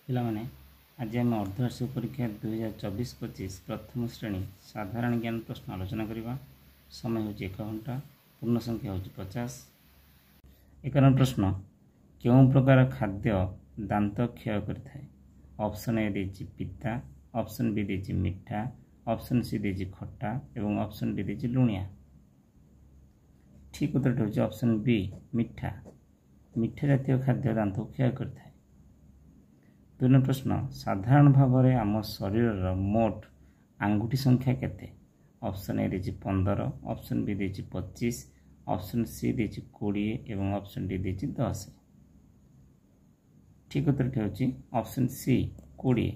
ପିଲାମାନେ ଆଜି ଆମେ ଅର୍ଦ୍ଧବାର୍ଷିକ ପରୀକ୍ଷା 2024-25 ପ୍ରଥମ ଶ୍ରେଣୀ ସାଧାରଣ ଜ୍ଞାନ ପ୍ରଶ୍ନ ଆଲୋଚନା କରିବା। ସମୟ ହେଉଛି 1 ଘଣ୍ଟା। ପୂର୍ଣ୍ଣ ସଂଖ୍ୟା ହେଉଛି 50। 1 ନମ୍ବର ପ୍ରଶ୍ନ, କେଉଁ ପ୍ରକାର ଖାଦ୍ୟ ଦାନ୍ତ କ୍ଷୟ କରିଥାଏ? ଅପସନ୍ ଏ ଦେଇଛି ପିତା, ଅପସନ୍ ବି ଦେଇଛି ମିଠା, ଅପସନ୍ ସି ଦେଇଛି ଖଟା ଏବଂ ଅପସନ୍ ଡି ଦେଇଛି ଲୁଣିଆ। ଠିକ୍ ଉତ୍ତରଟି ହେଉଛି ଅପସନ୍ ବି ମିଠା। ମିଠା ଜାତୀୟ ଖାଦ୍ୟ ଦାନ୍ତକୁ କ୍ଷୟ କରିଥାଏ। 2 ନମ୍ବର ପ୍ରଶ୍ନ, ସାଧାରଣ ଭାବରେ ଆମ ଶରୀରର ମୋଟ ଆଙ୍ଗୁଠି ସଂଖ୍ୟା କେତେ? ଅପସନ୍ ଏ ଦେଇଛି 15, ଅପସନ୍ ବି ଦେଇଛି 25, ଅପସନ୍ ସି ଦେଇଛି 20 ଏବଂ ଅପସନ୍ ଡି ଦେଇଛି 10। ଠିକ୍ ଉତ୍ତରଟି ହେଉଛି ଅପସନ୍ ସି 20।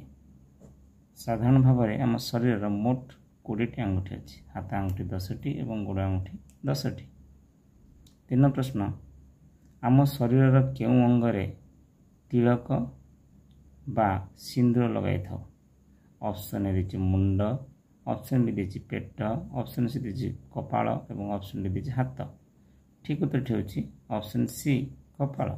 ସାଧାରଣ ଭାବରେ ଆମ ଶରୀରର ମୋଟ 20ଟି ଆଙ୍ଗୁଠି ଅଛି। ହାତ ଆଙ୍ଗୁଠି 10ଟି ଏବଂ ଗୋଡ଼ ଆଙ୍ଗୁଠି 10ଟି। 3 ନମ୍ବର ପ୍ରଶ୍ନ, ଆମ ଶରୀରର କେଉଁ ଅଙ୍ଗରେ ତିଳକ ବା ସିନ୍ଦୁର ଲଗାଇଥାଉ? ଅପସନ୍ ଏ ଦେଇଛି ମୁଣ୍ଡ, ଅପସନ୍ ବି ଦେଇଛି ପେଟ, ଅପସନ୍ ସି ଦେଇଛି କପାଳ ଏବଂ ଅପସନ୍ ଡି ଦେଇଛି ହାତ। ଠିକ୍ ଉତ୍ତରଟି ହେଉଛି ଅପସନ୍ ସି କପାଳ।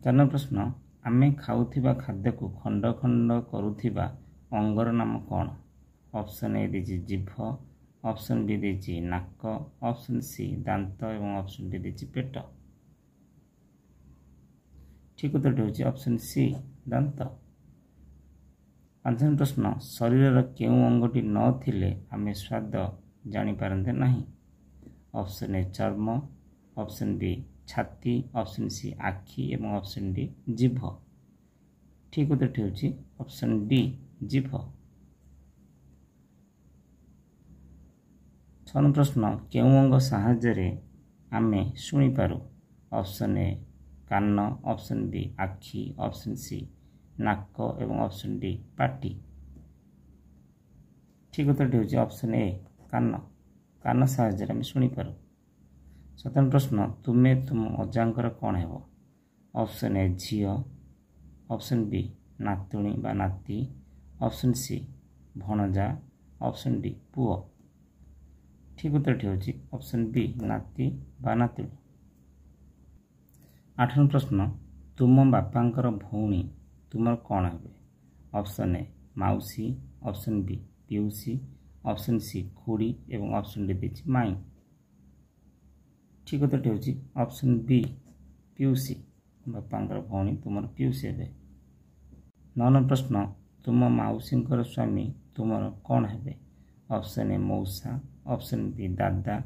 4 ନମ୍ବର ପ୍ରଶ୍ନ, ଆମେ ଖାଉଥିବା ଖାଦ୍ୟକୁ ଖଣ୍ଡ ଖଣ୍ଡ କରୁଥିବା ଅଙ୍ଗର ନାମ କ'ଣ? ଅପସନ୍ ଏ ଦେଇଛି ଜିଭ, ଅପସନ୍ ବି ଦେଇଛି ନାକ, ଅପସନ୍ ସି ଦାନ୍ତ ଏବଂ ଅପସନ୍ ଡି ଦେଇଛି ପେଟ। ଠିକ୍ ଉତ୍ତରଟି ହେଉଛି ଅପସନ୍ ସି ଦାନ୍ତ। 5 ନମ୍ବର ପ୍ରଶ୍ନ, ଶରୀରର କେଉଁ ଅଙ୍ଗଟି ନଥିଲେ ଆମେ ସ୍ୱାଦ ଜାଣିପାରନ୍ତେ ନାହିଁ? ଅପସନ୍ ଏ ଚର୍ମ, ଅପସନ୍ ବି ଛାତି, ଅପସନ୍ ସି ଆଖି ଏବଂ ଅପସନ୍ ଡି ଜିଭ। ଠିକ୍ ଉତ୍ତରଟି ହେଉଛି ଅପସନ୍ ଡି ଜିଭ। 6 ନମ୍ବର ପ୍ରଶ୍ନ, କେଉଁ ଅଙ୍ଗ ସାହାଯ୍ୟରେ ଆମେ ଶୁଣିପାରୁ? ଅପସନ୍ ଏ କାନ, ଅପସନ୍ ବି ଆଖି, ଅପସନ୍ ସି ନାକ ଏବଂ ଅପସନ୍ ଡି ପାଟି। ଠିକ୍ ଉତ୍ତରଟି ହେଉଛି ଅପସନ୍ ଏ କାନ। କାନ ସାହାଯ୍ୟରେ ଆମେ ଶୁଣିପାରୁ। 7 ନମ୍ବର ପ୍ରଶ୍ନ, ତୁମେ ତୁମ ଅଜାଙ୍କର କ'ଣ ହେବ? ଅପସନ୍ ଏ ଝିଅ, ଅପସନ୍ ବି ନାତୁଣୀ ବା ନାତି, ଅପସନ୍ ସି ଭଣଜା, ଅପସନ୍ ଡି ପୁଅ। ଠିକ୍ ଉତ୍ତରଟି ହେଉଛି ଅପସନ୍ ବି ନାତି ବା ନାତୁଣୀ। 8 ନମ୍ବର ପ୍ରଶ୍ନ, ତୁମ ବାପାଙ୍କର ଭଉଣୀ ତୁମର କ'ଣ ହେବେ? ଅପସନ୍ ଏ ମାଉସୀ, ଅପସନ୍ ବି ପିଉସୀ, ଅପସନ୍ ସି ଖୁଡ଼ି ଏବଂ ଅପସନ୍ ଡି ଦେଇଛି ମାଇଁ। ଠିକ୍ ଉତ୍ତରଟି ହେଉଛି ଅପସନ୍ ବି ପିଉସୀ। ବାପାଙ୍କର ଭଉଣୀ ତୁମର ପିଉସୀ ହେବେ। 9 ନମ୍ବର ପ୍ରଶ୍ନ, ତୁମ ମାଉସୀଙ୍କର ସ୍ୱାମୀ ତୁମର କ'ଣ ହେବେ? ଅପସନ୍ ଏ ମଉସା, ଅପସନ୍ ବି ଦାଦା,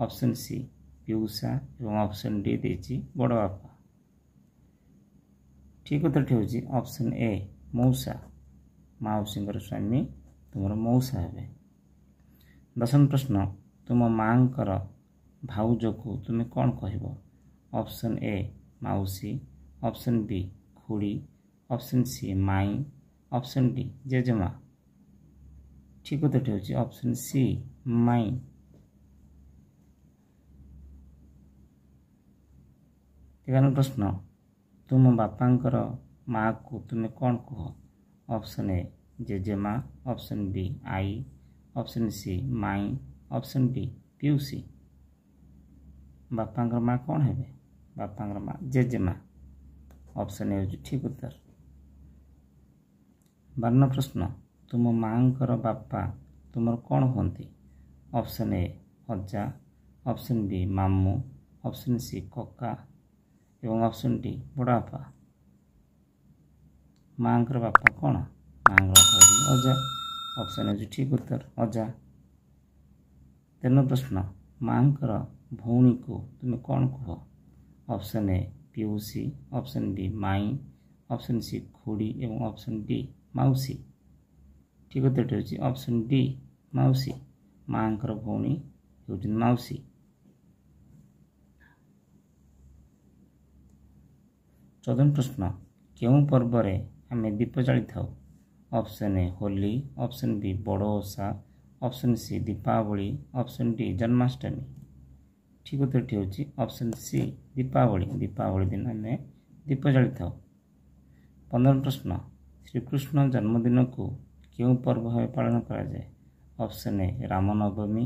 ଅପସନ୍ ସି ପିଉସା ଏବଂ ଅପସନ୍ ଡି ଦେଇଛି ବଡ଼ ବାପା। ଠିକ୍ ଉତ୍ତରଟି ହେଉଛି ଅପସନ୍ ଏ ମଉସା। ମାଉସୀଙ୍କର ସ୍ୱାମୀ ତୁମର ମଉସା ହେବେ। 10 ନମ୍ବର ପ୍ରଶ୍ନ, ତୁମ ମାଆଙ୍କର ଭାଉଜକୁ ତୁମେ କ'ଣ କହିବ? ଅପସନ୍ ଏ ମାଉସୀ, ଅପସନ୍ ବି ଖୁଡ଼ି, ଅପସନ୍ ସି ମାଇଁ, ଅପସନ୍ ଡି ଜେଜେମା। ଠିକ୍ ଉତ୍ତରଟି ହେଉଛି ଅପସନ୍ ସି ମାଇଁ। 11 ନମ୍ବର ପ୍ରଶ୍ନ, ତୁମ ବାପାଙ୍କର ମାଆକୁ ତୁମେ କ'ଣ କୁହ? ଅପସନ୍ ଏ ଜେଜେମା, ଅପସନ୍ ବି ଆଈ, ଅପସନ୍ ସି ମାଇଁ, ଅପସନ୍ ଡି ପିଉସୀ। ବାପାଙ୍କର ମା କ'ଣ ହେବେ? ବାପାଙ୍କର ମା ଜେଜେମା। ଅପସନ୍ ଏ ହେଉଛି ଠିକ୍ ଉତ୍ତର। 12 ନମ୍ବର ପ୍ରଶ୍ନ, ତୁମ ମାଆଙ୍କର ବାପା ତୁମର କ'ଣ ହୁଅନ୍ତି? ଅପସନ୍ ଏ ଅଜା, ଅପସନ୍ ବି ମାମୁଁ, ଅପସନ୍ ସି କକା ଏବଂ ଅପସନ୍ ଡି ବଡ଼ ବାପା। ମାଆଙ୍କର ବାପା କ'ଣ? ମାଆଙ୍କର ବାପା ହେଉଛନ୍ତି ଅଜା। ଅପସନ୍ ହେଉଛି ଠିକ୍ ଉତ୍ତର ଅଜା। 13 ନମ୍ବର ପ୍ରଶ୍ନ, ମାଆଙ୍କର ଭଉଣୀକୁ ତୁମେ କ'ଣ କୁହ? ଅପସନ୍ ଏ ପିଉସୀ, ଅପସନ୍ ବି ମାଇଁ, ଅପସନ୍ ସି ଖୁଡ଼ି ଏବଂ ଅପସନ୍ ଡି ମାଉସୀ। ଠିକ୍ ଉତ୍ତରଟି ହେଉଛି ଅପସନ୍ ଡି ମାଉସୀ। ମାଆଙ୍କର ଭଉଣୀ ହେଉଛନ୍ତି ମାଉସୀ। 14 ପ୍ରଶ୍ନ, କେଉଁ ପର୍ବରେ ଆମେ ଦୀପ ଜାଳିଥାଉ? Option a Holi, option b Bada Osha, option c Deepavali, option d Janmashtami. ଠିକ୍ ଉତ୍ତରଟି ହେଉଛି ଅପସନ୍ ସି ଦୀପାବଳି। ଦୀପାବଳି ଦିନ ଆମେ ଦୀପ ଜାଳିଥାଉ। 15 ପ୍ରଶ୍ନ, ଶ୍ରୀକୃଷ୍ଣ ଜନ୍ମଦିନକୁ କେଉଁ ପର୍ବ ଭାବେ ପାଳନ କରାଯାଏ? Option A Ramnavami,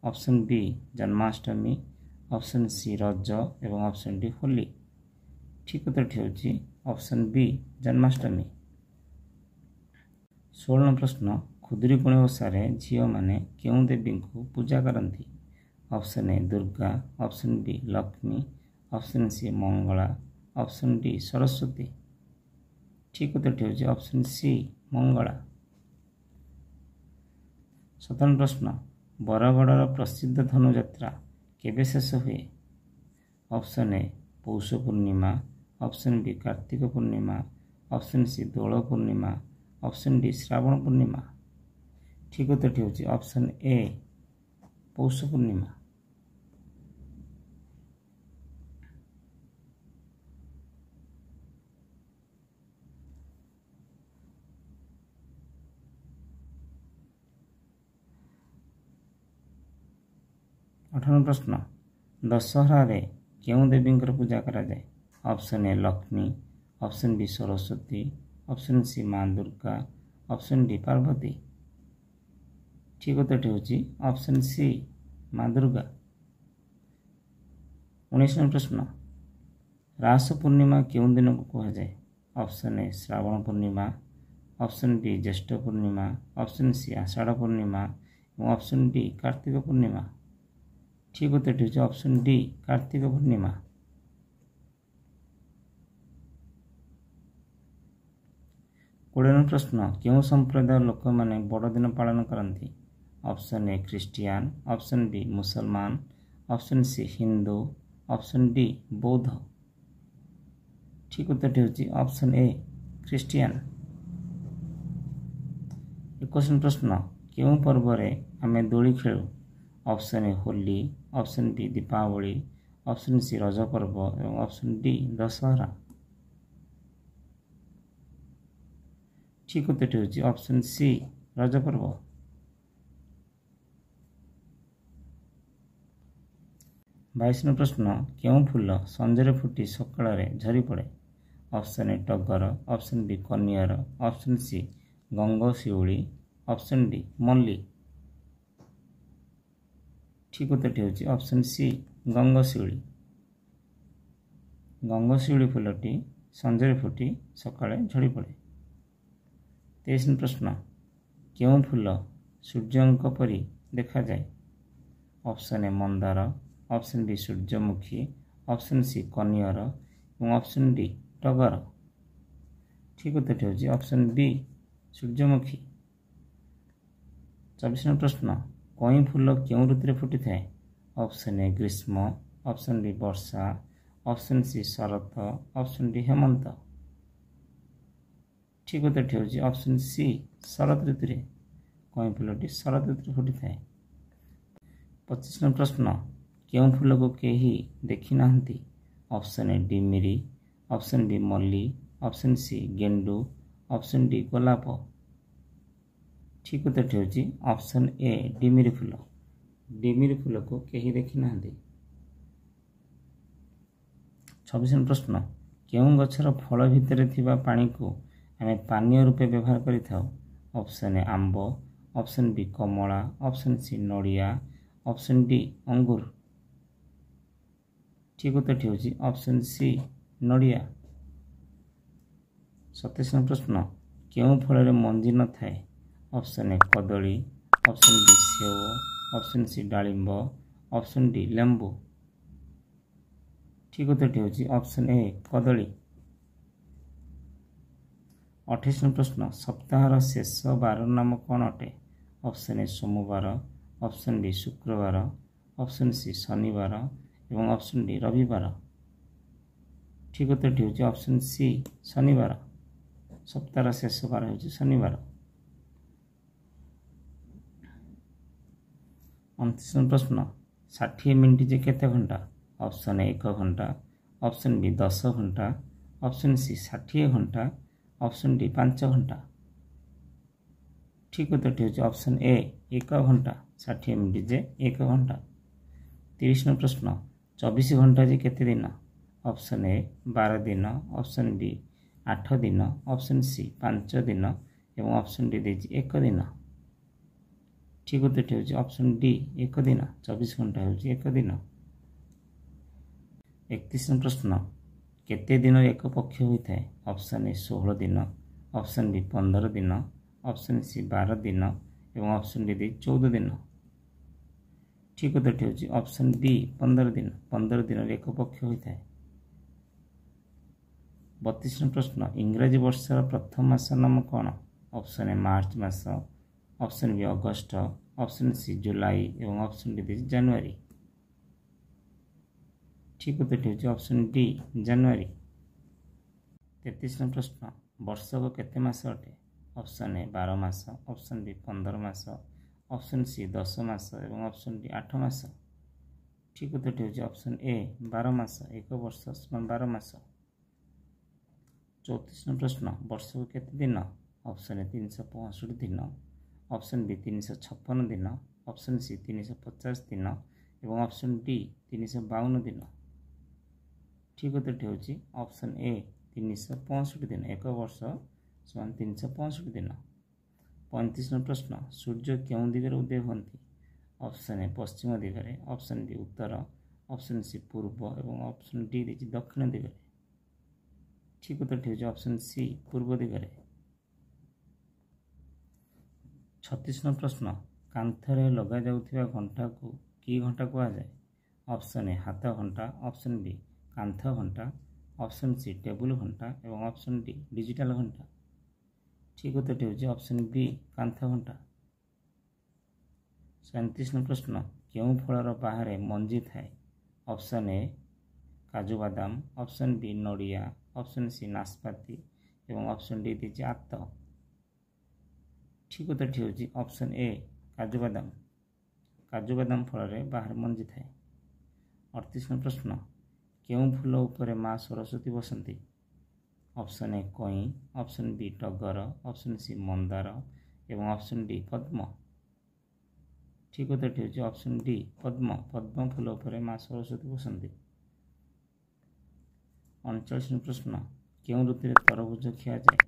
option B Janmashtami, option C Raja ଏବଂ ଅପସନ୍ ଡି ହୋଲି। ଠିକ୍ ଉତ୍ତରଟି ହେଉଛି ଅପସନ୍ ବି ଜନ୍ମାଷ୍ଟମୀ। 16 ପ୍ରଶ୍ନ, ଖୁଦୁରୁକୁଣୀ ଓଷାରେ ଝିଅମାନେ କେଉଁ ଦେବୀଙ୍କୁ ପୂଜା କରନ୍ତି? ଅପସନ୍ ଏ Durga, option B Lakshmi, option C Mangala, option D Saraswati. ଠିକ୍ ଉତ୍ତରଟି ହେଉଛି ଅପସନ୍ ସି ମଙ୍ଗଳା। 17 ପ୍ରଶ୍ନ, ବରଗଡ଼ର ପ୍ରସିଦ୍ଧ ଧନୁଯାତ୍ରା କେବେ ଶେଷ ହୁଏ? Option a Pausha Purnima, option b Kartik Purnima, option c Dol Purnima, option d Shravan Purnima. ଠିକ୍ ଉତ୍ତରଟି ହେଉଛି ଅପସନ୍ ଏ ପୌଷ ପୂର୍ଣ୍ଣିମା। 18 ପ୍ରଶ୍ନ, ଦଶହରାରେ କେଉଁ ଦେବୀଙ୍କର ପୂଜା କରାଯାଏ? Option A Lakshmi, option B Saraswati, option C ମା ଦୁର୍ଗା, ଅପସନ୍ ଡି ପାର୍ବତୀ। ଠିକ୍ ଉତ୍ତରଟି ହେଉଛି ଅପସନ୍ ସି ମା ଦୁର୍ଗା। 19 ପ୍ରଶ୍ନ, ରାସ ପୂର୍ଣ୍ଣିମା କେଉଁ ଦିନକୁ କୁହାଯାଏ? Option A Shravan Purnima, option ବି ଜ୍ୟେଷ୍ଠ ପୂର୍ଣ୍ଣିମା, ଅପସନ୍ ସି ଆଷାଢ଼ ପୂର୍ଣ୍ଣିମା ଏବଂ ଅପସନ୍ ଡି କାର୍ତ୍ତିକ ପୂର୍ଣ୍ଣିମା। ଠିକ୍ ଉତ୍ତରଟି ହେଉଛି ଅପସନ୍ ଡି କାର୍ତ୍ତିକ ପୂର୍ଣ୍ଣିମା। 20 ପ୍ରଶ୍ନ, କେଉଁ ସମ୍ପ୍ରଦାୟର ଲୋକମାନେ ବଡ଼ଦିନ ପାଳନ କରନ୍ତି? Option a Christian, option b ମୁସଲମାନ, option c Hindu, option d ବୌଦ୍ଧ। ଠିକ୍ ଉତ୍ତରଟି ହେଉଛି ଅପସନ୍ ଏ ଖ୍ରୀଷ୍ଟିଆନ। 21 ପ୍ରଶ୍ନ, କେଉଁ ପର୍ବରେ ଆମେ ଦୋଳି ଖେଳୁ? Option a Holi, option B Deepavali, option C Raja ପର୍ବ ଏବଂ ଅପସନ୍ ଡି ଦଶହରା। ଠିକ୍ ଉତ୍ତରଟି ହେଉଛି ଅପସନ୍ ସି ରଜ ପର୍ବ। 22 ପ୍ରଶ୍ନ, କେଉଁ ଫୁଲ ସଞ୍ଜରେ ଫୁଟି ସକାଳରେ ଝରି ପଡ଼େ? ଅପସନ୍ ଏ ଟଗର, ଅପସନ୍ ବି କନିଅର, ଅପସନ୍ ସି ଗଙ୍ଗଶିଉଳି, ଅପସନ୍ ଡି ମଲ୍ଲି। ଠିକ୍ ଉତ୍ତରଟି ହେଉଛି ଅପସନ୍ ସି ଗଙ୍ଗଶିଉଳି। ଗଙ୍ଗଶିଉଳି ଫୁଲଟି ସଞ୍ଜରେ ଫୁଟି ସକାଳେ ଝଡ଼ି ପଡ଼େ। 23 ପ୍ରଶ୍ନ, କେଉଁ ଫୁଲ ସୂର୍ଯ୍ୟଙ୍କ ପରି ଦେଖାଯାଏ? Option A Mandar, option B ସୂର୍ଯ୍ୟମୁଖୀ, ଅପସନ୍ ସି କନିଅର ଏବଂ ଅପସନ୍ ଡି ଟଗର। ଠିକ୍ ଉତ୍ତରଟି ହେଉଛି ଅପସନ୍ ବି ସୂର୍ଯ୍ୟମୁଖୀ। 24 ପ୍ରଶ୍ନ, କଇଁ ଫୁଲ କେଉଁ ଋତୁରେ ଫୁଟିଥାଏ? ଅପସନ୍ ଏ ଗ୍ରୀଷ୍ମ, ଅପସନ୍ ବି ବର୍ଷା, ଅପସନ୍ ସି ଶରତ, ଅପସନ୍ ଡି ହେମନ୍ତ। ଠିକ୍ ଉତ୍ତରଟି ହେଉଛି ଅପସନ୍ ସି ଶରତ ଋତୁରେ। କଇଁ ଫୁଲଟି ଶରତ ଋତୁରେ ଫୁଟିଥାଏ। 25 ପ୍ରଶ୍ନ, କେଉଁ ଫୁଲକୁ କେହି ଦେଖି ନାହାନ୍ତି? ଅପସନ୍ ଏ ଡିମିରି, ଅପସନ୍ ବି ମଲ୍ଲି, ଅପସନ୍ ସି ଗେଣ୍ଡୁ, ଅପସନ୍ ଡି ଗୋଲାପ। ଠିକ୍ ଉତ୍ତରଟି ହେଉଛି ଅପସନ୍ ଏ ଡିମିରି ଫୁଲ। ଡିମିରି ଫୁଲକୁ କେହି ଦେଖି ନାହାନ୍ତି। 26 ପ୍ରଶ୍ନ, କେଉଁ ଗଛର ଫଳ ଭିତରେ ଥିବା ପାଣିକୁ ଆମେ ପାନୀୟ ରୂପେ ବ୍ୟବହାର କରିଥାଉ? ଅପସନ୍ ଏ ଆମ୍ବ, ଅପସନ୍ ବି କମଳା, ଅପସନ୍ ସି ନଡ଼ିଆ, ଅପସନ୍ ଡି ଅଙ୍ଗୁର। ଠିକ୍ ଉତ୍ତରଟି ହେଉଛି ଅପସନ୍ ସି ନଡ଼ିଆ। 27 ପ୍ରଶ୍ନ, କେଉଁ ଫଳରେ ମଞ୍ଜି ନଥାଏ? ଅପସନ୍ ଏ କଦଳୀ, ଅପସନ୍ ବି ସେଓ, ଅପସନ୍ ସି ଡାଳିମ୍ବ, ଅପସନ୍ ଡି ଲେମ୍ବୁ। ଠିକ୍ ଉତ୍ତରଟି ହେଉଛି ଅପସନ୍ ଏ କଦଳୀ। 28 ପ୍ରଶ୍ନ, ସପ୍ତାହର ଶେଷ ବାର ନାମ କ'ଣ ଅଟେ? ଅପସନ୍ ଏ ସୋମବାର, ଅପସନ୍ ବି ଶୁକ୍ରବାର, ଅପସନ୍ ସି ଶନିବାର ଏବଂ ଅପସନ୍ ଡି ରବିବାର। ଠିକ୍ ଉତ୍ତରଟି ହେଉଛି ଅପସନ୍ ସି ଶନିବାର। ସପ୍ତାହର ଶେଷ ବାର ହେଉଛି ଶନିବାର। 29 ପ୍ରଶ୍ନ, 60 ମିନିଟ୍ ଯେ କେତେ ଘଣ୍ଟା? ଅପସନ୍ ଏ 1 ଘଣ୍ଟା, ଅପସନ୍ ବି 10 ଘଣ୍ଟା, ଅପସନ୍ ସି 60 ଘଣ୍ଟା, ଅପସନ୍ ଡି 5 ଘଣ୍ଟା। ଠିକ୍ ଉତ୍ତରଟି ହେଉଛି ଅପସନ୍ ଏ 1 ଘଣ୍ଟା। 60 ମିନିଟ୍ ଯେ 1 ଘଣ୍ଟା। 30 ପ୍ରଶ୍ନ, 24 ଘଣ୍ଟା ଯେ କେତେ ଦିନ? ଅପସନ୍ ଏ 12 ଦିନ, ଅପସନ୍ ବି 8 ଦିନ, ଅପସନ୍ ସି 5 ଦିନ ଏବଂ ଅପସନ୍ ଡି ଦେଇଛି 1 ଦିନ। ଠିକ୍ ଉତ୍ତରଟି ହେଉଛି ଅପସନ୍ ଡି 1 ଦିନ। 24 ଘଣ୍ଟା ହେଉଛି 1 ଦିନ। 31 ପ୍ରଶ୍ନ, केते दिन एक पक्ष होता है ऑप्शन ए 16 दिन ऑप्शन बी 15 दिन ऑप्शन सी 12 दिन एवं ऑप्शन डी 14 दिन ठीक उत्तर होची ऑप्शन बी 15 दिन 15 दिन एक पक्ष होता है 32 प्रश्न इंग्राजी वर्षर प्रथम मास नाम कौन ऑप्शन ए मार्च मास ऑप्शन बी अगस्त ऑप्शन सी जुलाई एवं ऑप्शन डी जनवरी ठीक उत्तर होची ऑप्शन डी जनवरी 33 प्रश्न वर्षक केते मास अटे ऑप्शन ए 12 मास ऑप्शन बी 15 मास ऑप्शन सी 10 मास एवं ऑप्शन डी 8 मास ठीक उत्तर होची ऑप्शन ए 12 मास एक वर्ष समान 12 मास 34 प्रश्न वर्षक केते दिन ऑप्शन ए 365 दिन ऑप्शन बी 356 दिन ऑप्शन सी 350 दिन एवं ऑप्शन डी 352 दिन ठीक उत्तर होची ऑप्शन ए 365 दिन एक वर्ष समान 365 दिन 35 प्रश्न सूर्य क्यों दिगरे उदय होती ऑप्शन ए पश्चिम दिगरे ऑप्शन बी उत्तर ऑप्शन सी पूर्व एवं ऑप्शन डी दक्षिण दिगरे ठीक उत्तर होची ऑप्शन सी पूर्व दिगरे 36 प्रश्न कांथरे लगा जाउथिबा घंटा को की घंटा कहा जाए ऑप्शन ए हाथ घंटा ऑप्शन बी कांथ घंटा ऑप्शन सी टेबुल घंटा एवं ऑप्शन डी डिजिटल घंटा ठीक उत्तर होची ऑप्शन बी कांथ घंटा 37 प्रश्न केउं फलर बाहर मंजी थाए ऑप्शन ए काजू बादाम ऑप्शन बी नड़िया ऑप्शन सी नाशपाती एवं ऑप्शन डी देछि आत ठीक उत्तर होची ऑप्शन ए काजू बादाम फल बाहर मंजी थाए 38 प्रश्न केउं फूल उपरे माँ सरस्वती बसंती ऑप्शन ए कई ऑप्शन बी टगर ऑप्शन सी मंदार एवं ऑप्शन डी पद्म ठीक उत्तर होची ऑप्शन डी पद्म फूल उपरे माँ सरस्वती बसंती 39 प्रश्न केउं ऋतु तरबुज खिया जाए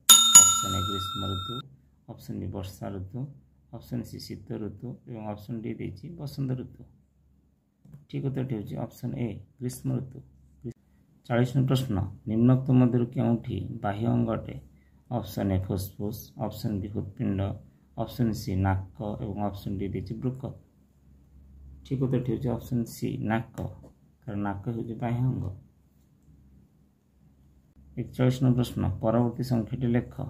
ऑप्शन ए ग्रीष्म ऋतु ऑप्शन बी वर्षा ऋतु ऑप्शन सी शीत ऋतु एवं ऑप्शन डी देछि बसंत ऋतु ठीक उत्तर होची ऑप्शन ए ग्रीष्म ऋतु 40 प्रश्न निम्नोक्त मध्य केउठी बाह्य अंग अटे ऑप्शन ए फुसफुस ऑप्शन बी हृत्पिंड ऑप्शन सी नाक एवं ऑप्शन डी देछि वृक्क ठीक उत्तर होची ऑप्शन सी नाक कारण नाक होची बाह्य अंग 41 प्रश्न परवर्ती संख्याटी लेख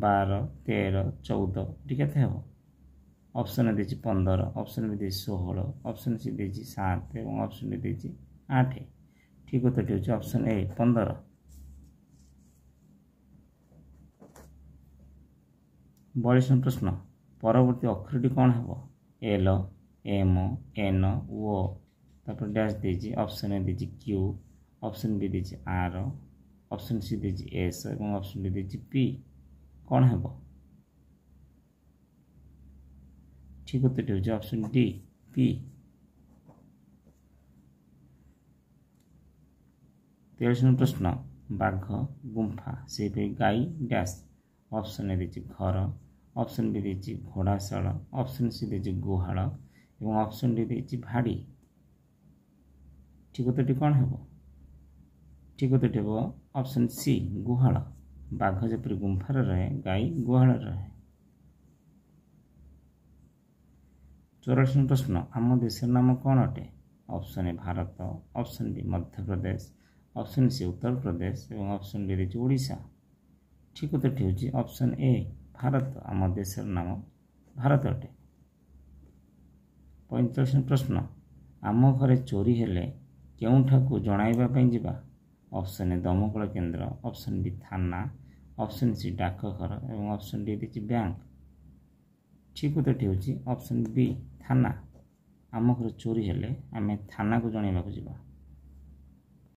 12 13 14 टी केते हेबो ऑप्शन ए देछि 15 ऑप्शन बी देछि 16 ऑप्शन सी देछि 7 एवं ऑप्शन डी देछि 8 ठीक उत्तर होची ऑप्शन ए 15 42 प्रश्न परवर्ती अक्षरटी कौन हेबो एल एम एन ओ तापर डैश देछि ऑप्शन ए देछि क्यू ऑप्शन बी देछि आर ऑप्शन सी देछि एस एवं ऑप्शन डी देछि पी कौन हेबो ठीक उत्तर होची ऑप्शन डी पी 43 प्रश्न बाघ गुंफा से गाई डैश ऑप्शन ए देछि घर ऑप्शन बी देछि घोड़ाशाला ऑप्शन सी देछि गुहाल एवं ऑप्शन डी देछि भाड़ी ठीक उत्तर कौन हेबो ठीक उत्तर हेबो ऑप्शन सी गुहाल बाघ जेपरि गुंफार रहे गाई गुहाल रहे 84 प्रश्न आम देशर नाम कौन अटे option A Bharat option B Madhya Pradesh option C Uttar Pradesh एवं ऑप्शन डी देछि ओडिशा ठीक उत्तर होची ऑप्शन ए भारत आम देशर नाम भारत अटे 45 प्रश्न आम घरे चोरी हेले केउठाकू जणाइबा पई जिबा ऑप्शन ए दमकल केन्द्र ऑप्शन बी थाना ऑप्शन सी डाकघर एवं ऑप्शन डी देछि बैंक ठीक उत्तर होची ऑप्शन बी थाना आम घर चोरी हेले आमे थाना को जणाइबा को जिबा